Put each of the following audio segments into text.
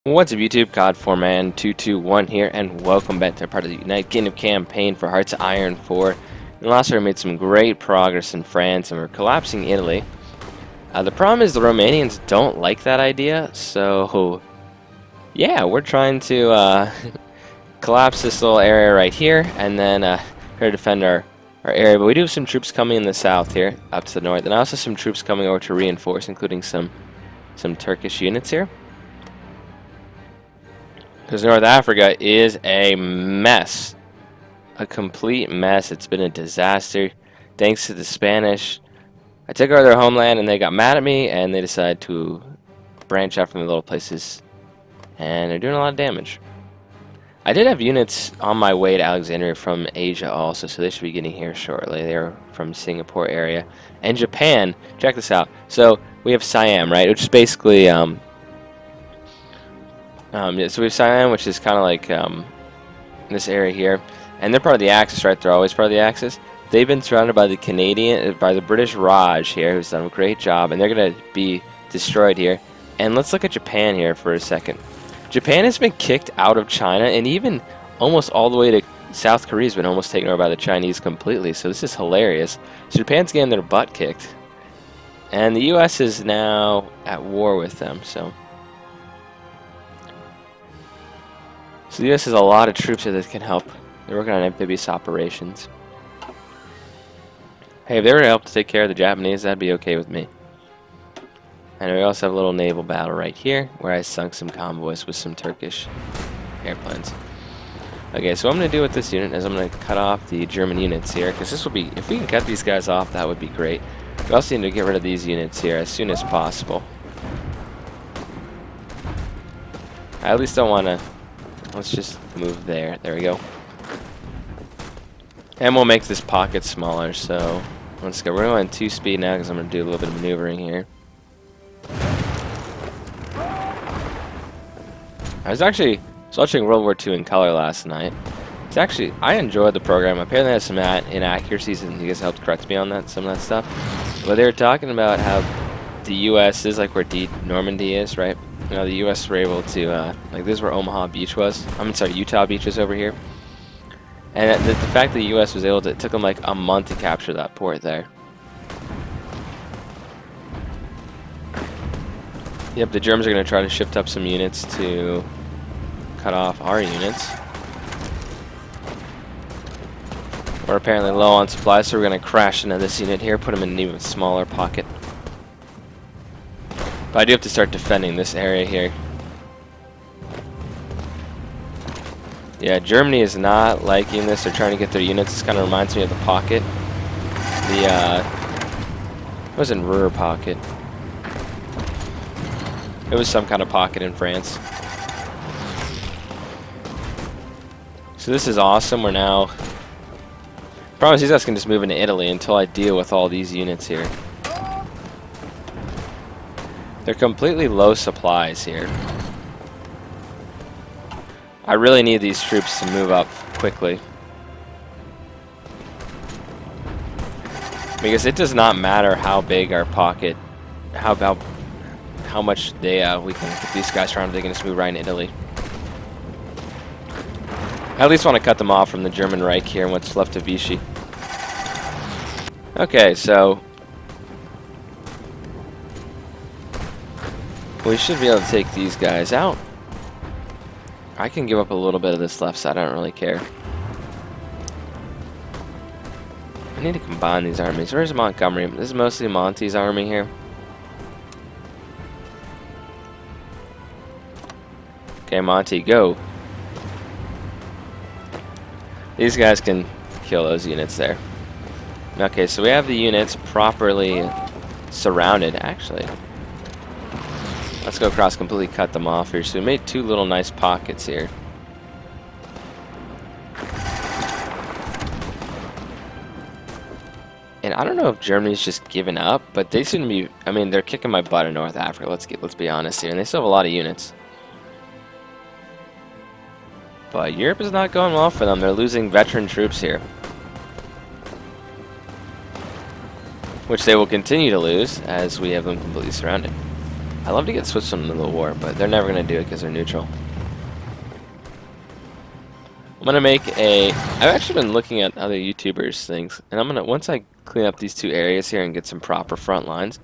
What's up YouTube, COD4Man221 here, and welcome back to part of the United Kingdom campaign for Hearts of Iron 4. And last year we made some great progress in France, and we're collapsing Italy. The problem is the Romanians don't like that idea, so yeah, we're trying to collapse this little area right here, and then try to defend our area. But we do have some troops coming in the south here, up to the north, and also some troops coming over to reinforce, including some Turkish units here. Because North Africa is a mess. A complete mess. It's been a disaster. Thanks to the Spanish. I took over their homeland and they got mad at me and they decided to branch out from the little places. And they're doing a lot of damage. I did have units on my way to Alexandria from Asia also, so they should be getting here shortly. They're from Singapore area. And Japan, check this out. So we have Siam, right? Which is basically so we have Siam, which is kind of like this area here, and they're part of the Axis, right? They're always part of the Axis. They've been surrounded by the British Raj here, who's done a great job, and they're gonna be destroyed here. And let's look at Japan here for a second. Japan has been kicked out of China, and even almost all the way to South Korea has been almost taken over by the Chinese completely. So this is hilarious. So Japan's getting their butt kicked, and the U.S. is now at war with them. So the U.S. has a lot of troops here that can help. They're working on amphibious operations. Hey, if they were to help to take care of the Japanese, that'd be okay with me. And we also have a little naval battle right here, where I sunk some convoys with some Turkish airplanes. Okay, so what I'm going to do with this unit is I'm going to cut off the German units here, because this will be, if we can cut these guys off, that would be great. We also need to get rid of these units here as soon as possible. I at least don't want to. Let's just move there. There we go. And we'll make this pocket smaller, so let's go. We're going to 2 speed now because I'm going to do a little bit of maneuvering here. I was watching World War II in color last night. I enjoyed the program. Apparently it has some inaccuracies, and you guys helped correct me on that, some of that stuff. But they were talking about how the U.S. is like where Normandy is, right? You know, the U.S. were able to, like this is where Omaha Beach was. Utah Beach is over here. And the fact that the U.S. was able to, it took them like a month to capture that port there. Yep, the Germans are going to try to shift up some units to cut off our units. We're apparently low on supplies, so we're going to crash into this unit here, put them in an even smaller pocket. But I do have to start defending this area here. Yeah, Germany is not liking this. They're trying to get their units. This kind of reminds me of the pocket. It wasn't Ruhr pocket. It was some kind of pocket in France. So this is awesome. We're now. Problem is these guys can just move into Italy until I deal with all these units here. They're completely low supplies here. I really need these troops to move up quickly. Because it does not matter how big our pocket, how much we can get these guys around, they can just move right in Italy. I at least want to cut them off from the German Reich here and what's left of Vichy. Okay, so we should be able to take these guys out. I can give up a little bit of this left side, I don't really care. I need to combine these armies. Where's Montgomery? This is mostly Monty's army here. Okay, Monty, go. These guys can kill those units there. Okay, so we have the units properly surrounded, actually. Let's go across, completely cut them off here. So we made 2 little nice pockets here. And I don't know if Germany's just given up, but they seem to be, I mean, they're kicking my butt in North Africa. Let's be honest here. And they still have a lot of units. But Europe is not going well for them. They're losing veteran troops here, which they will continue to lose as we have them completely surrounded. I love to get Switzerland into the war, but they're never going to do it because they're neutral. I'm going to make a... I've actually been looking at other YouTubers' things, and I'm going to... Once I clean up these two areas here and get some proper front lines,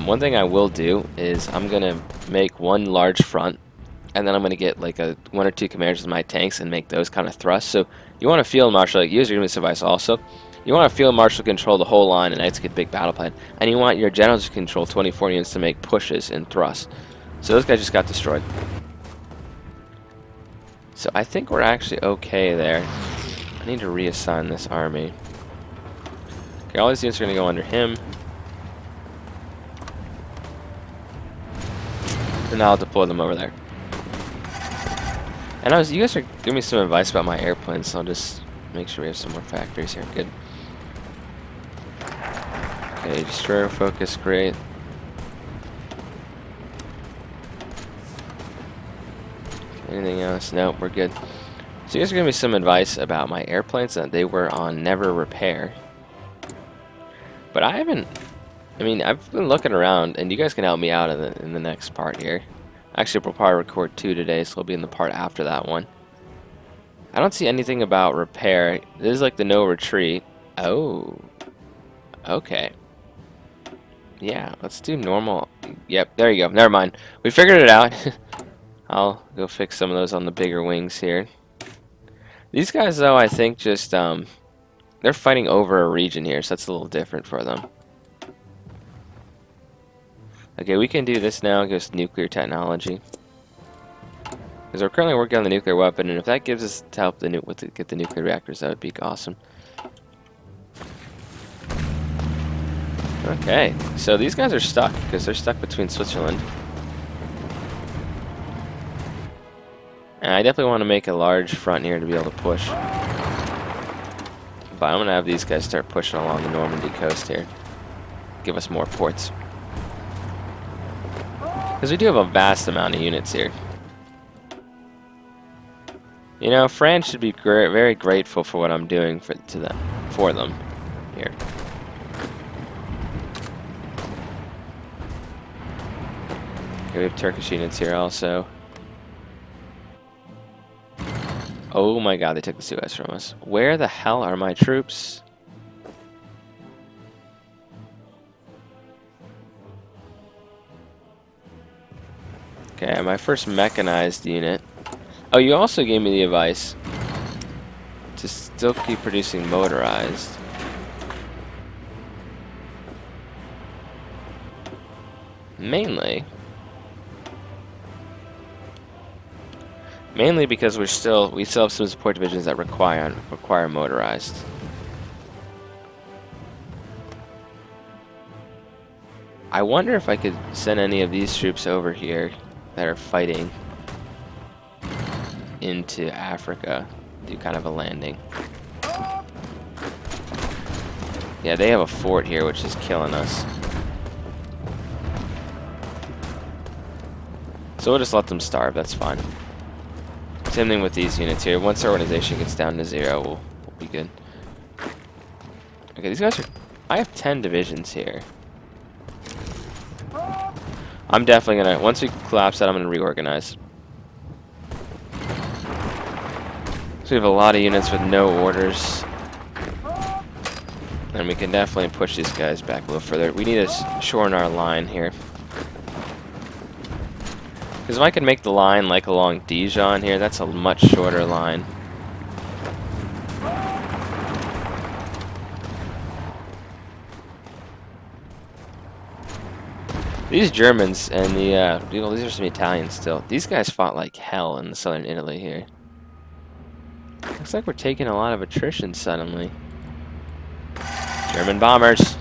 one thing I will do is I'm going to make one large front, and then I'm going to get like one or two commanders with my tanks and make those kind of thrusts. So you want to field marshal, like use your units device also. You want to field marshal control the whole line and execute big battle plan. And you want your generals to control 24 units to make pushes and thrusts. So those guys just got destroyed. So I think we're actually okay there. I need to reassign this army. Okay, all these units are going to go under him. And now I'll deploy them over there. And you guys are giving me some advice about my airplanes, so I'll just make sure we have some more factories here. Good. Okay, destroyer focus, great. Anything else? Nope, we're good. So you guys are giving me some advice about my airplanes that they were on never repair. But I haven't... I mean, I've been looking around, and you guys can help me out in the next part here. Actually, we'll probably record 2 today, so we'll be in the part after that one. I don't see anything about repair. This is like the no retreat. Oh. Okay. Yeah, let's do normal. Yep, there you go. Never mind. We figured it out. I'll go fix some of those on the bigger wings here. These guys, though, I think just, they're fighting over a region here, so that's a little different for them. Okay, we can do this now, give us nuclear technology. Because we're currently working on the nuclear weapon, and if that gives us to help get the nuclear reactors, that would be awesome. Okay, so these guys are stuck, because they're stuck between Switzerland. And I definitely want to make a large front here to be able to push. But I'm going to have these guys start pushing along the Normandy coast here. Give us more ports. Because we do have a vast amount of units here. You know, France should be very grateful for what I'm doing for them here. Okay, we have Turkish units here also. Oh my god, they took the Suez from us. Where the hell are my troops? Okay, my first mechanized unit. Oh, you also gave me the advice to still keep producing motorized. Mainly because we still have some support divisions that require motorized. I wonder if I could send any of these troops over here that are fighting into Africa, do kind of a landing. Yeah, they have a fort here, which is killing us. So we'll just let them starve, that's fine. Same thing with these units here. Once our organization gets down to 0, we'll be good. Okay, these guys are... I have 10 divisions here. I'm definitely gonna... Once we collapse that, I'm gonna reorganize. So we have a lot of units with no orders. And we can definitely push these guys back a little further. We need to shorten our line here. Because if I could make the line like along Dijon here, that's a much shorter line. These Germans and these are some Italians still. These guys fought like hell in southern Italy here. Looks like we're taking a lot of attrition suddenly. German bombers.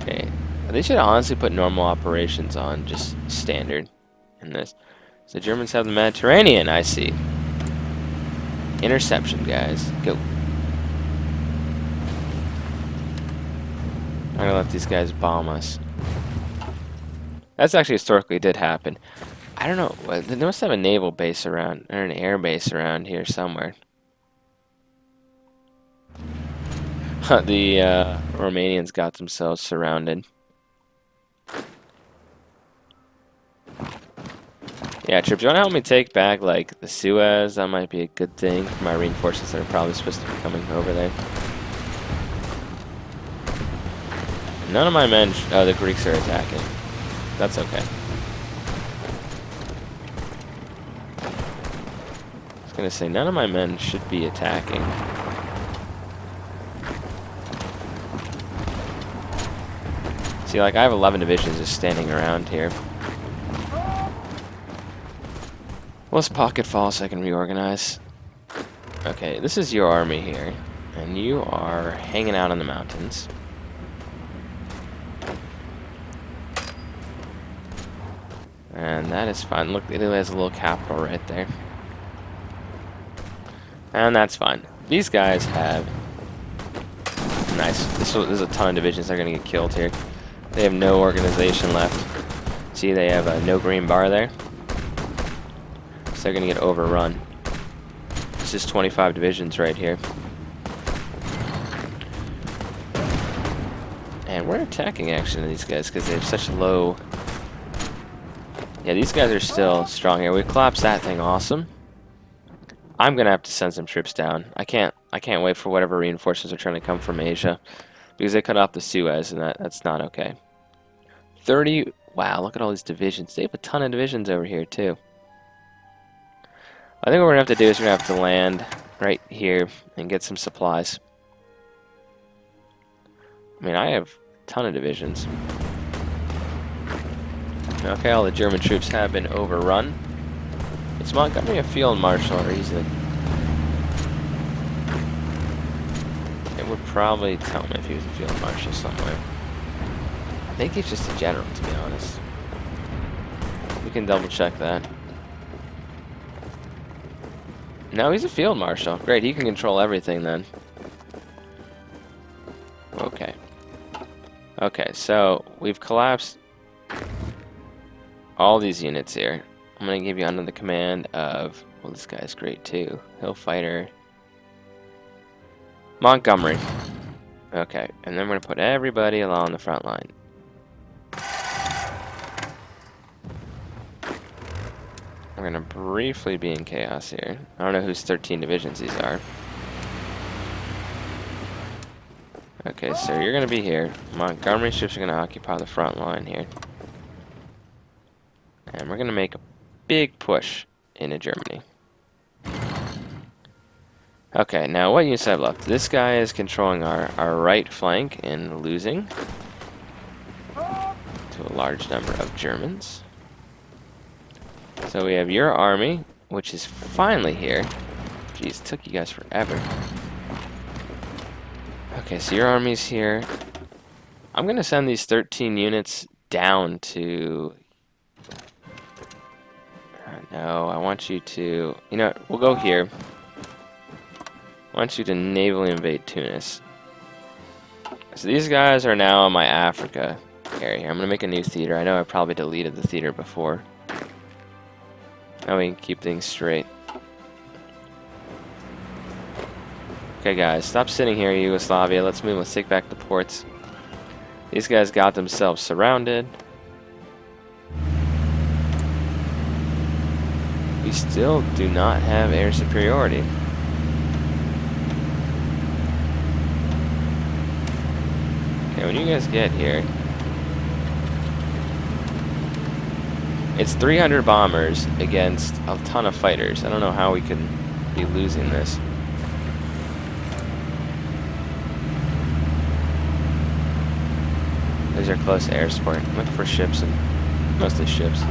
Okay, they should honestly put normal operations on, just standard in this. So the Germans have the Mediterranean, I see. Interception, guys. Go. I'm gonna let these guys bomb us. That's actually historically did happen. I don't know. They must have a naval base around, or an air base around here somewhere. The Romanians got themselves surrounded. Yeah, Trip, do you want to help me take back, like, the Suez? That might be a good thing for my reinforcements that are probably supposed to be coming over there. None of my men... Oh, the Greeks are attacking. That's okay. I was gonna say, none of my men should be attacking. See, like, I have 11 divisions just standing around here. Let's pocket fall so I can reorganize. Okay, this is your army here, and you are hanging out in the mountains. And that is fine. Look, Italy has a little capital right there. And that's fine. These guys have... Nice. There's a ton of divisions that are going to get killed here. They have no organization left. See, they have no green bar there. So they're going to get overrun. It's just 25 divisions right here. And we're attacking actually these guys because they have such low... Yeah, these guys are still strong here. We collapsed that thing, awesome. I'm going to have to send some troops down. I can't wait for whatever reinforcements are trying to come from Asia. Because they cut off the Suez, and that's not okay. 30... Wow, look at all these divisions. They have a ton of divisions over here, too. I think what we're going to have to do is we're going to have to land right here and get some supplies. I mean, I have a ton of divisions. Okay, all the German troops have been overrun. Is Montgomery a field marshal, or he's a... It would probably tell me if he was a field marshal somewhere. I think he's just a general, to be honest. We can double check that. No, he's a field marshal. Great, he can control everything then. Okay. Okay, so we've collapsed all these units here. I'm going to give you under the command of... Well, this guy's great too. Hill Fighter. Montgomery. Okay, and then we're going to put everybody along the front line. We're going to briefly be in chaos here. I don't know whose 13 divisions these are. Okay, so you're going to be here. Montgomery ships are going to occupy the front line here. And we're going to make a big push into Germany. Okay, now what units have left? This guy is controlling our right flank and losing to a large number of Germans. So we have your army, which is finally here. Jeez, it took you guys forever. Okay, so your army's here. I'm going to send these 13 units down to... No, I want you to... You know what? We'll go here. I want you to navally invade Tunis. So these guys are now in my Africa area. I'm going to make a new theater. I know I probably deleted the theater before. Now we can keep things straight. Okay, guys, stop sitting here in Yugoslavia. Let's move. Let's take back the ports. These guys got themselves surrounded. We still do not have air superiority. Okay, when you guys get here, it's 300 bombers against a ton of fighters. I don't know how we can be losing this. These are close to air support. I'm looking for ships, and mostly ships.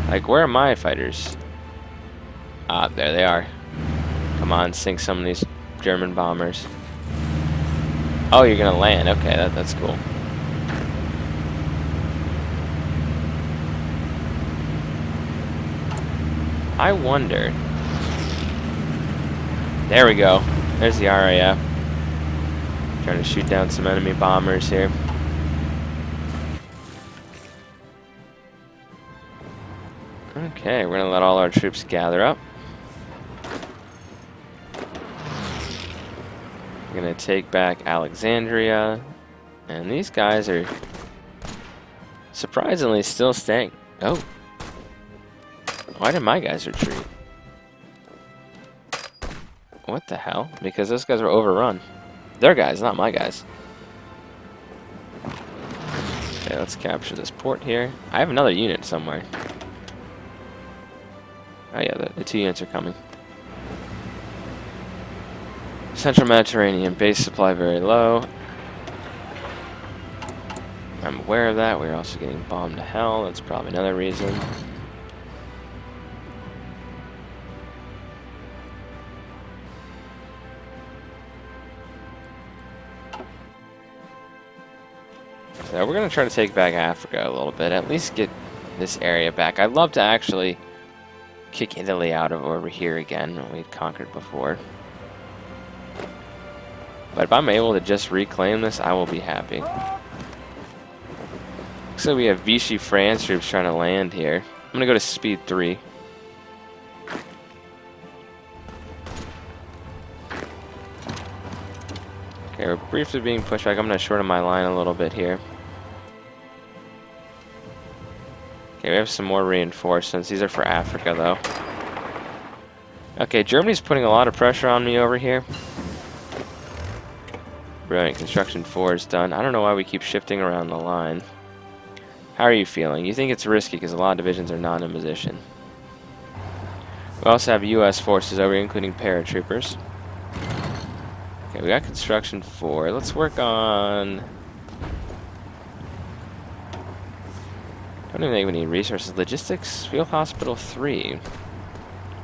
Like, where are my fighters? Ah, there they are. Come on, sink some of these German bombers. Oh, you're gonna land. Okay, that's cool. I wonder... There we go. There's the RAF. Trying to shoot down some enemy bombers here. Okay, we're gonna let all our troops gather up. We're gonna take back Alexandria, and these guys are surprisingly still staying. Oh, why did my guys retreat? What the hell? Because those guys were overrun. Their guys, not my guys. Okay, let's capture this port here. I have another unit somewhere. Oh yeah, the 2 units are coming. Central Mediterranean base supply very low. I'm aware of that. We're also getting bombed to hell. That's probably another reason. So we're going to try to take back Africa a little bit. At least get this area back. I'd love to actually kick Italy out of over here again. We'd conquered before. But if I'm able to just reclaim this, I will be happy. So we have Vichy France troops trying to land here. I'm gonna go to speed 3. Okay, we're briefly being pushed back. I'm gonna shorten my line a little bit here. Okay, we have some more reinforcements. These are for Africa, though. Okay, Germany's putting a lot of pressure on me over here. Brilliant. Construction 4 is done. I don't know why we keep shifting around the line. How are you feeling? You think it's risky because a lot of divisions are not in position. We also have U.S. forces over here, including paratroopers. Okay, we got construction 4. Let's work on... I don't even think we need resources. Logistics, field hospital 3.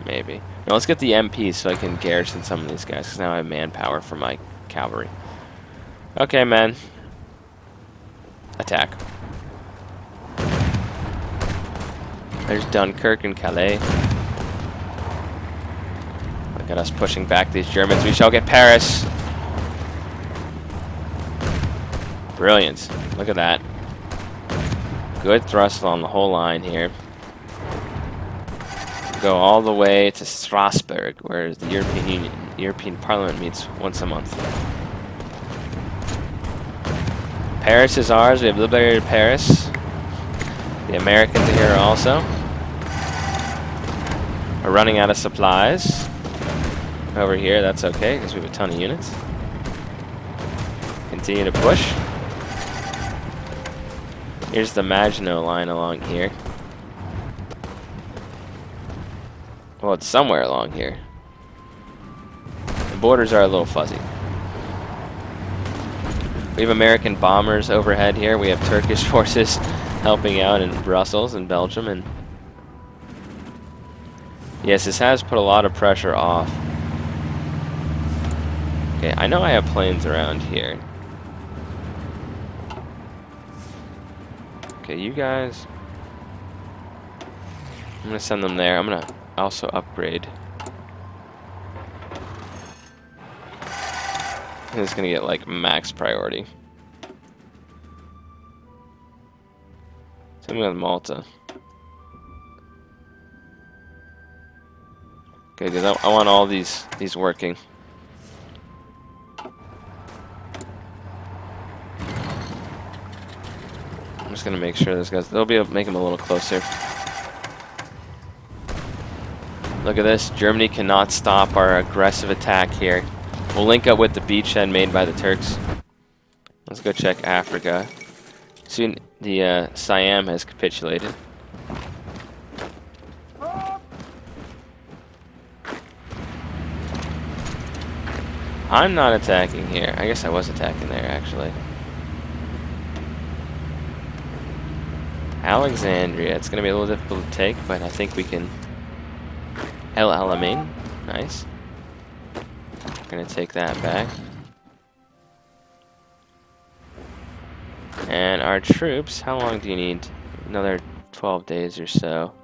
Maybe. Now let's get the MP so I can garrison some of these guys, because now I have manpower for my cavalry. Okay, man. Attack. There's Dunkirk and Calais. Look at us pushing back these Germans. We shall get Paris. Brilliant. Look at that. Good thrust on the whole line here. Go all the way to Strasbourg, where the European Parliament meets once a month. Paris is ours. We have liberated Paris. The Americans are here also. We're running out of supplies. Over here, that's okay, because we have a ton of units. Continue to push. Here's the Maginot line along here. Well, it's somewhere along here. The borders are a little fuzzy. We have American bombers overhead here. We have Turkish forces helping out in Brussels and Belgium. And yes, this has put a lot of pressure off. Okay, I know I have planes around here. Okay, you guys. I'm going to send them there. I'm going to also upgrade. It's going to get like max priority. Same with Malta. Okay, because I want all these working. I'm just going to make sure those guys, they'll be able to make them a little closer. Look at this. Germany cannot stop our aggressive attack here. We'll link up with the beachhead made by the Turks. Let's go check Africa. Soon the Siam has capitulated. I'm not attacking here. I guess I was attacking there, actually. Alexandria. It's going to be a little difficult to take, but I think we can... El Alamein. Nice. We're going to take that back. And our troops, how long do you need? Another 12 days or so.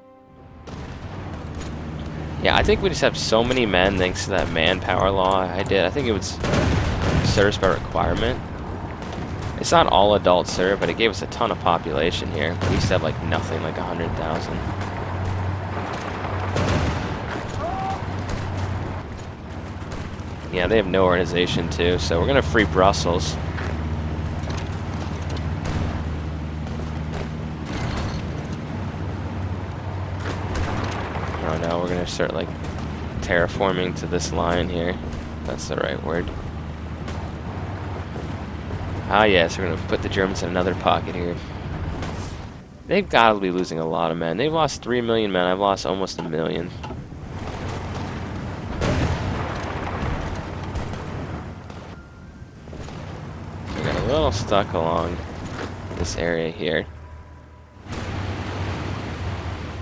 Yeah, I think we just have so many men thanks to that manpower law I did. I think it was service by requirement. It's not all adults serve, but it gave us a ton of population here. We used to have like nothing, like 100,000. Yeah, they have no organization too, so we're gonna free Brussels. Oh no, we're gonna start like terraforming to this line here. That's the right word. Ah yes, we're gonna put the Germans in another pocket here. They've got to be losing a lot of men. They've lost 3 million men. I've lost almost 1 million. We got a little stuck along this area here.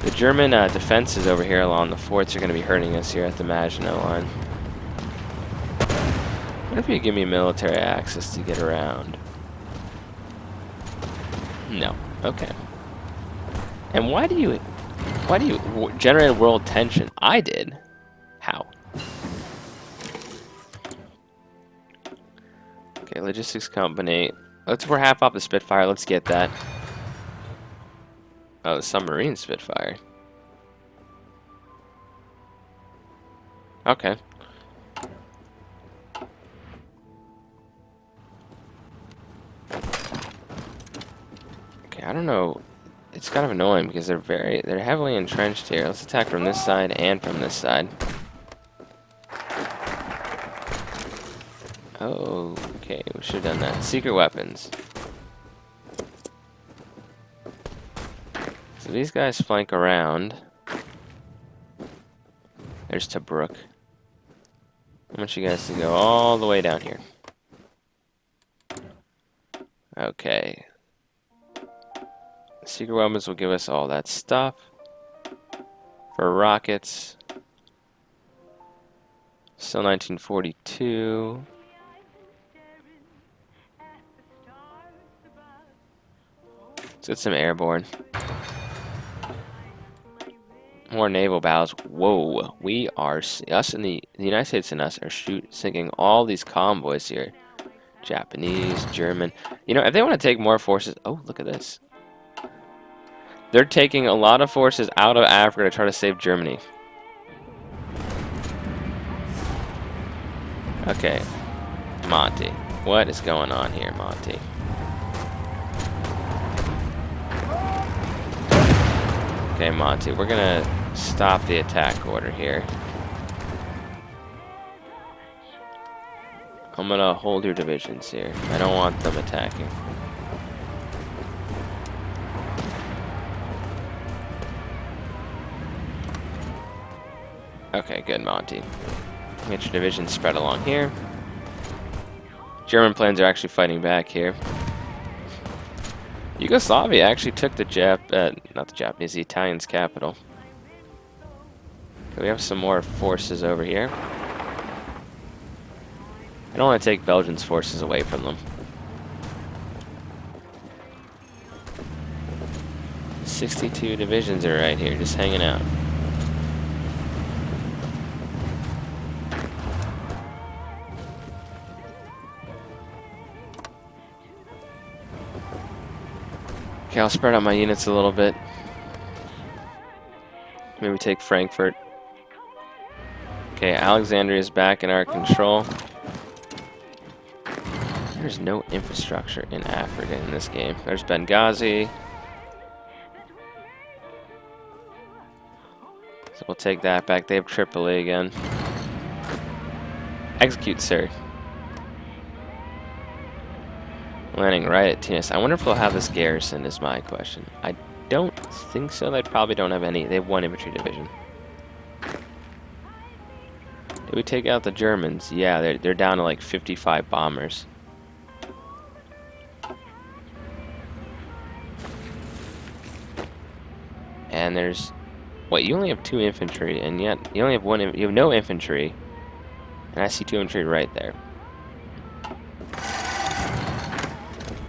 The German defenses over here along the forts are going to be hurting us here at the Maginot Line. What if you give me military access to get around? No. Okay. And why do you generate world tension? I did. How? Okay, logistics company. We're half off the Spitfire. Let's get that. Oh, the submarine Spitfire. Okay. Okay, I don't know. It's kind of annoying because they're heavily entrenched here. Let's attack from this side and from this side. Oh, okay, we should have done that. Secret weapons. So these guys flank around. There's Tobruk. I want you guys to go all the way down here. Okay. Secret weapons will give us all that stuff. For rockets. Still 1942. Let's get some airborne. More naval battles. Whoa, we are us and the United States and us are sinking all these convoys here. Japanese, German. You know, if they want to take more forces, oh look at this. They're taking a lot of forces out of Africa to try to save Germany. Okay, Monty, what is going on here, Monty? Okay, Monty, we're gonna stop the attack order here. I'm gonna hold your divisions here. I don't want them attacking. Okay, good, Monty. Get your division spread along here. German planes are actually fighting back here. Yugoslavia actually took the not the Japanese, the Italians' capital. Okay, we have some more forces over here. I don't want to take Belgium's forces away from them. 62 divisions are right here, just hanging out. Okay, I'll spread out my units a little bit. Maybe take Frankfurt. Okay, Alexandria is back in our control. There's no infrastructure in Africa in this game. There's Benghazi. So we'll take that back. They have Tripoli again. Execute, sir. Landing right at Tunis. I wonder if they'll have this garrison is my question. I don't think so. They probably don't have any. They have one infantry division. Did we take out the Germans? Yeah, they're down to like 55 bombers. And there's... Wait, you only have 2 infantry, and yet you only have you have no infantry. And I see 2 infantry right there.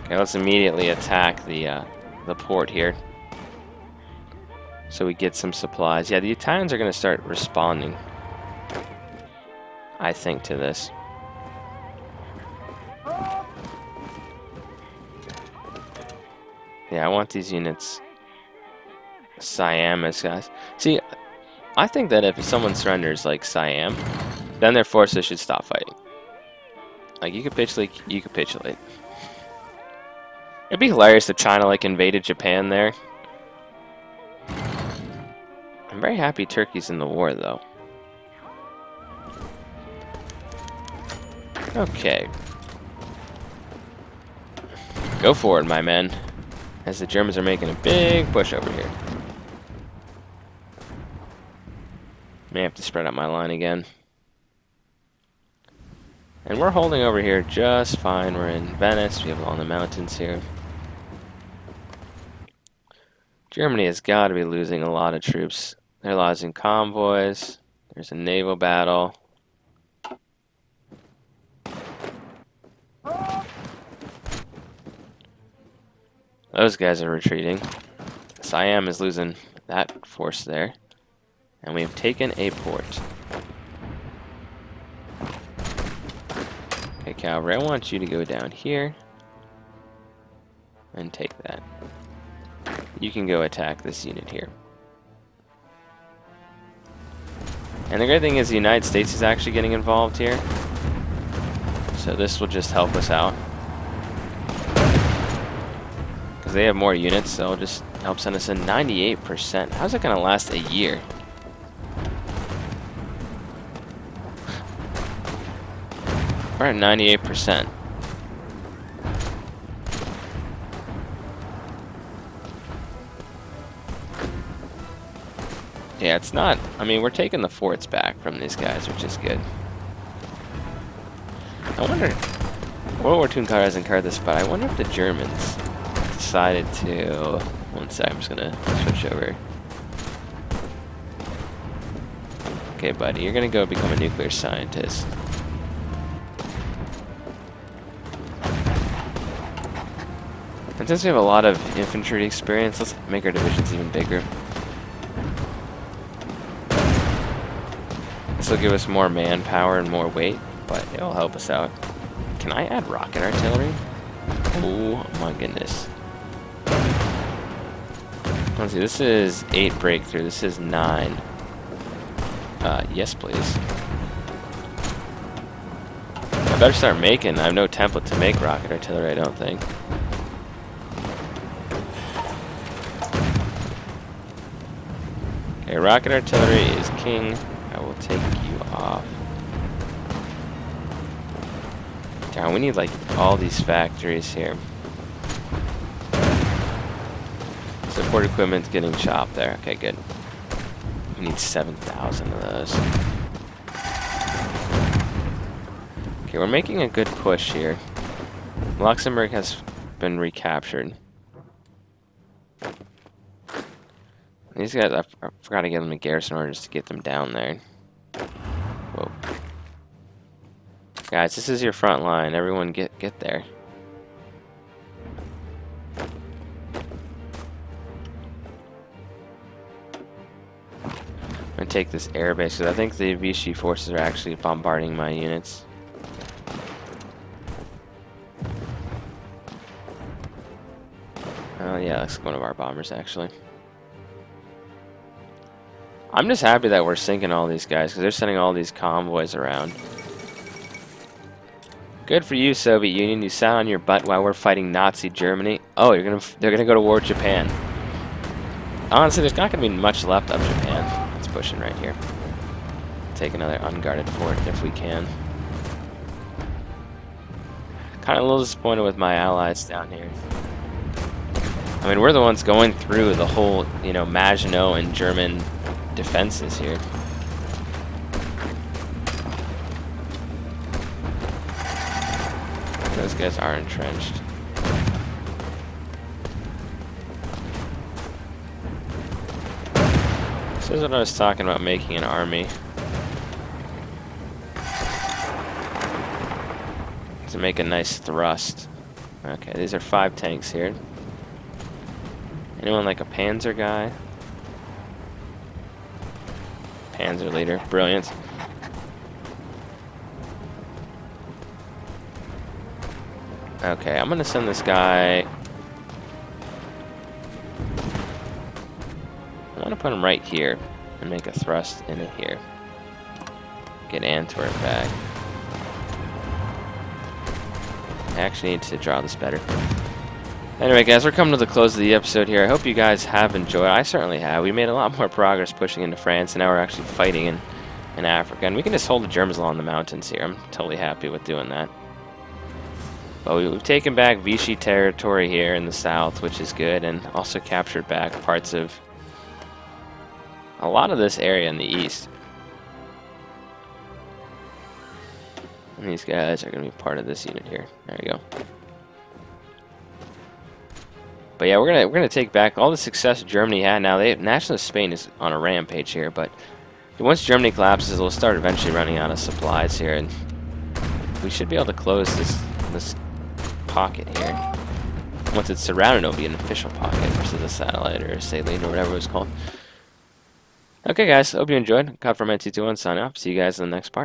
Okay, let's immediately attack the port here. So we get some supplies. Yeah, the Italians are going to start responding, I think, to this. Yeah, I want these units Siam as guys. See, I think that if someone surrenders like Siam, then their forces should stop fighting. Like, you capitulate, you capitulate. It'd be hilarious if China, like, invaded Japan there. I'm very happy Turkey's in the war, though. Okay. Go forward, my men, as the Germans are making a big push over here. May have to spread out my line again. And we're holding over here just fine. We're in Venice. We have all the mountains here. Germany has got to be losing a lot of troops. They're losing convoys. There's a naval battle. Those guys are retreating. Siam is losing that force there. And we have taken a port. Okay, cavalry, I want you to go down here and take that. You can go attack this unit here. And the great thing is the United States is actually getting involved here. So this will just help us out. Because they have more units, so it'll just help send us in 98%. How's it going to last a year? We're at 98%. Yeah, it's not... I mean, we're taking the forts back from these guys, which is good. I wonder... World War II hasn't covered this, but I wonder if the Germans decided to... One sec, I'm just gonna switch over. Okay, buddy, you're gonna go become a nuclear scientist. And since we have a lot of infantry experience, let's make our divisions even bigger. This will give us more manpower and more weight, but it'll help us out. Can I add rocket artillery? Oh my goodness. Let's see, this is 8 breakthrough, this is 9. Yes please. I better start making. I have no template to make rocket artillery, I don't think. Okay, rocket artillery is king. I will take you off. Darn, we need like all these factories here. Support equipment's getting chopped there. Okay, good. We need 7,000 of those. Okay, we're making a good push here. Luxembourg has been recaptured. These guys, I forgot to give them a garrison order just to get them down there. Whoa. Guys, this is your front line. Everyone get there. I'm gonna take this air base because I think the Vichy forces are actually bombarding my units. Oh yeah, that's one of our bombers actually. I'm just happy that we're sinking all these guys because they're sending all these convoys around. Good for you, Soviet Union. You sat on your butt while we're fighting Nazi Germany. Oh, they're gonna go to war with Japan. Honestly, there's not gonna be much left of Japan. It's pushing right here. Take another unguarded fort if we can. Kind of a little disappointed with my allies down here. I mean, we're the ones going through the whole, you know, Maginot and German defenses here. Those guys are entrenched. This is what I was talking about, making an army. To make a nice thrust. Okay, these are 5 tanks here. Anyone like a Panzer guy? Panzer leader, brilliant. Okay, I'm gonna send this guy. I want to put him right here and make a thrust into here. get Antwerp back. I actually need to draw this better. Anyway, guys, we're coming to the close of the episode here. I hope you guys have enjoyed. I certainly have. We made a lot more progress pushing into France, and now we're actually fighting in Africa. And we can just hold the Germans along the mountains here. I'm totally happy with doing that. But we've taken back Vichy territory here in the south, which is good, and also captured back parts of a lot of this area in the east. And these guys are going to be part of this unit here. There we go. But yeah, we're gonna take back all the success Germany had. Now nationalist Spain is on a rampage here, but once Germany collapses, they'll start eventually running out of supplies here, and we should be able to close this pocket here. Once it's surrounded, it'll be an official pocket versus a satellite or a saline or whatever it was called. Okay, guys, hope you enjoyed. Cut from N221 sign off. See you guys in the next part.